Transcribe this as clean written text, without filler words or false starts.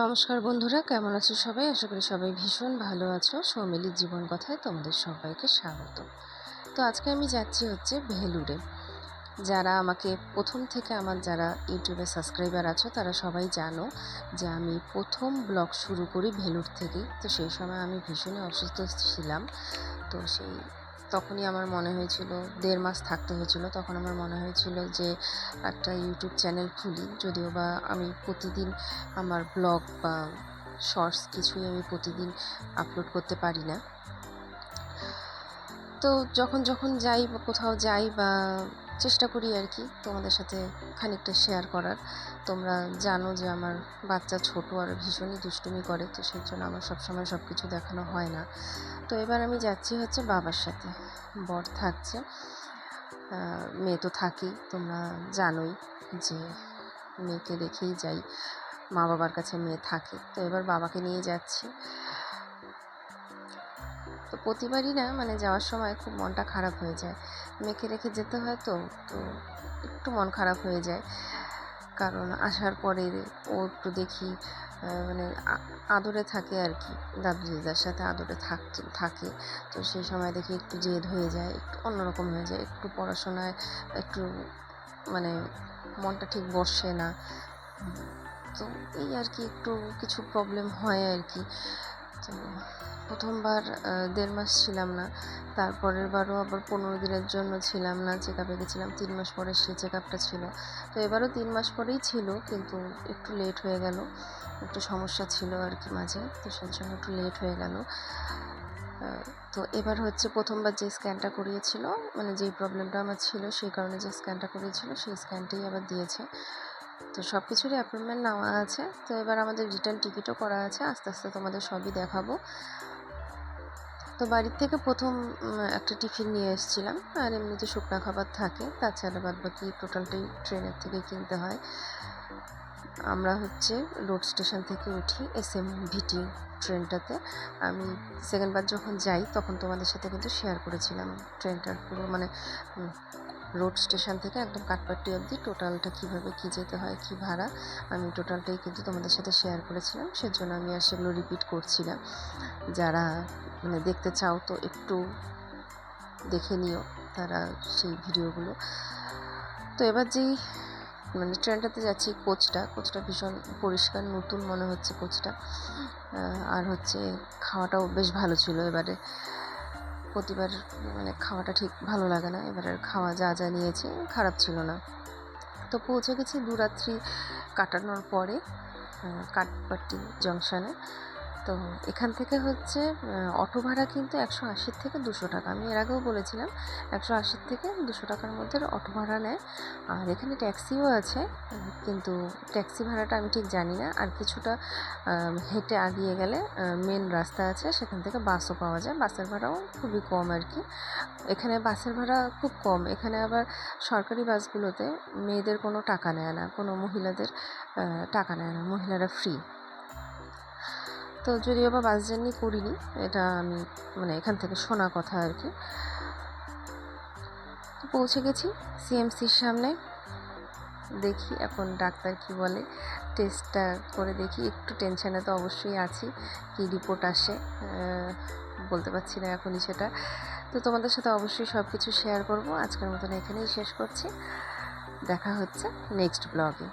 নমস্কার বন্ধুরা, কেমন আছো সবাই? আশা করি সবাই ভীষণ ভালো আছো। সৌমিলির জীবন কথায় তোমাদের সবাইকে স্বাগত। তো আজকে আমি যাচ্ছি হচ্ছে ভেলুরে। যারা আমাকে প্রথম থেকে যারা ইউটিউবে সাবস্ক্রাইবার আছো তারা সবাই জানো যে আমি প্রথম ব্লগ শুরু করি ভেলুর থেকেই। তো সেই সময় আমি ভীষণই অসুস্থ ছিলাম। তো তখনই আমার মনে হয়েছিল, 1.5 মাস থাকতে হয়েছিল, তখন আমার মনে হয়েছিল যে একটা ইউটিউব চ্যানেল খুলি। যদিও বা আমি প্রতিদিন আমার ব্লগ বা শর্টস কিছুই আমি প্রতিদিন আপলোড করতে পারি না। তো যখন যাই বা কোথাও যাই বা চেষ্টা করি আর কি তোমাদের সাথে খানিকটা শেয়ার করার। তোমরা জানো যে আমার বাচ্চা ছোট আর ভীষণই দুষ্টুমি করে, তো সেই জন্য আমার সবসময় সব কিছু দেখানো হয় না। তো এবার আমি যাচ্ছি হচ্ছে বাবার সাথে, বর থাকছে, মেয়ে তো থাকেই, তোমরা জানোই যে মেয়েকে রেখেই যাই, মা বাবার কাছে মেয়ে থাকে। তো এবার বাবাকে নিয়ে যাচ্ছি। তো প্রতিবারই না যাওয়ার সময় খুব মনটা খারাপ হয়ে যায়, মেয়েকে রেখে যেতে হয়, তো তো একটু মন খারাপ হয়ে যায়। কারণ আসার পরে ও একটু দেখি আদরে থাকে আর কি, দাদু দিদার সাথে আদরে থাকে। তো সেই সময় দেখি একটু জেদ হয়ে যায়, একটু অন্যরকম হয়ে যায়, একটু পড়াশোনায় একটু মনটা ঠিক বসে না। তো এই আর কি একটু কিছু প্রবলেম হয় আর কি। তো প্রথমবার 1.5 মাস ছিলাম না, তারপরের বারও আবার 15 দিনের জন্য ছিলাম না, চেক আপে গেছিলাম 3 মাস পরে, সেই চেক আপটা ছিল। তো এবারও 3 মাস পরেই ছিল, কিন্তু একটু লেট হয়ে গেল, একটু সমস্যা ছিল আর কি মাঝে, তো সেই জন্য একটু লেট হয়ে গেল। তো এবার হচ্ছে প্রথমবার যে স্ক্যানটা করিয়েছিল, যেই প্রবলেমটা আমার ছিল সেই কারণে যে স্ক্যানটা করিয়েছিল সেই স্ক্যানটাই আবার দিয়েছে। তো সব কিছুরই অ্যাপয়েন্টমেন্ট নেওয়া আছে। তো এবার আমাদের রিটার্ন টিকিটও করা আছে, আস্তে আস্তে তোমাদের সবই দেখাবো। তো বাড়ির থেকে প্রথম একটা টিফিন নিয়ে এসেছিলাম, আর এমনিতে শুকনো খাবার থাকে, তাছাড়া বাদ বাকি টোটালটাই ট্রেনের থেকে কিনতে হয়। আমরা হচ্ছে রোড স্টেশন থেকে উঠি SMVT ট্রেনটাতে। আমি সেকেন্ডবার যখন যাই তখন তোমাদের সাথে কিন্তু শেয়ার করেছিলাম ট্রেনটার পুরো রোড স্টেশন থেকে একদম কাঠপাট্টি অবধি টোটালটা কীভাবে কী যেতে হয়, কী ভাড়া, আমি টোটালটাই কিন্তু তোমাদের সাথে শেয়ার করেছিলাম। সেজন্য আমি আর সেগুলো রিপিট করছি না। যারা দেখতে চাও তো একটু দেখে নিও তারা সেই ভিডিওগুলো। তো এবার যেই ট্রেনটাতে যাচ্ছি, কোচটা ভীষণ পরিষ্কার, নতুন মনে হচ্ছে কোচটা। আর হচ্ছে খাওয়াটাও বেশ ভালো ছিল এবারে। প্রতিবার খাওয়াটা ঠিক ভালো লাগে না, এবারের খাওয়া যা নিয়েছি খারাপ ছিল না। তো পৌঁছে গেছি 2 রাত্রি কাটানোর পরে কাঠপাট্টি জংশনে। তো এখান থেকে হচ্ছে অটো ভাড়া কিন্তু 180 থেকে 200 টাকা। আমি এর আগেও বলেছিলাম 180 থেকে 200 টাকার মধ্যে অটো ভাড়া নেয়। আর এখানে ট্যাক্সিও আছে, কিন্তু ট্যাক্সি ভাড়াটা আমি ঠিক জানি না। আর কিছুটা হেঁটে আগিয়ে গেলে মেন রাস্তা আছে, সেখান থেকে বাসও পাওয়া যায়, বাসের ভাড়াও খুবই কম আর কি। এখানে বাসের ভাড়া খুব কম। এখানে আবার সরকারি বাসগুলোতে মেয়েদের কোনো টাকা নেয় না, কোনো মহিলাদের টাকা নেয় না, মহিলারা ফ্রি। তো যদিও বা বাস জার্নি করিনি, এটা আমি এখান থেকে শোনা কথা আর কি। তো পৌঁছে গেছি CMCর সামনে, দেখি এখন ডাক্তার কি বলে, টেস্টটা করে দেখি। একটু টেনশানে তো অবশ্যই আছি, কি রিপোর্ট আসে বলতে পারছি না এখনই সেটা। তো তোমাদের সাথে অবশ্যই সব কিছু শেয়ার করব। আজকের মতন এখানেই শেষ করছি, দেখা হচ্ছে নেক্সট ব্লগে।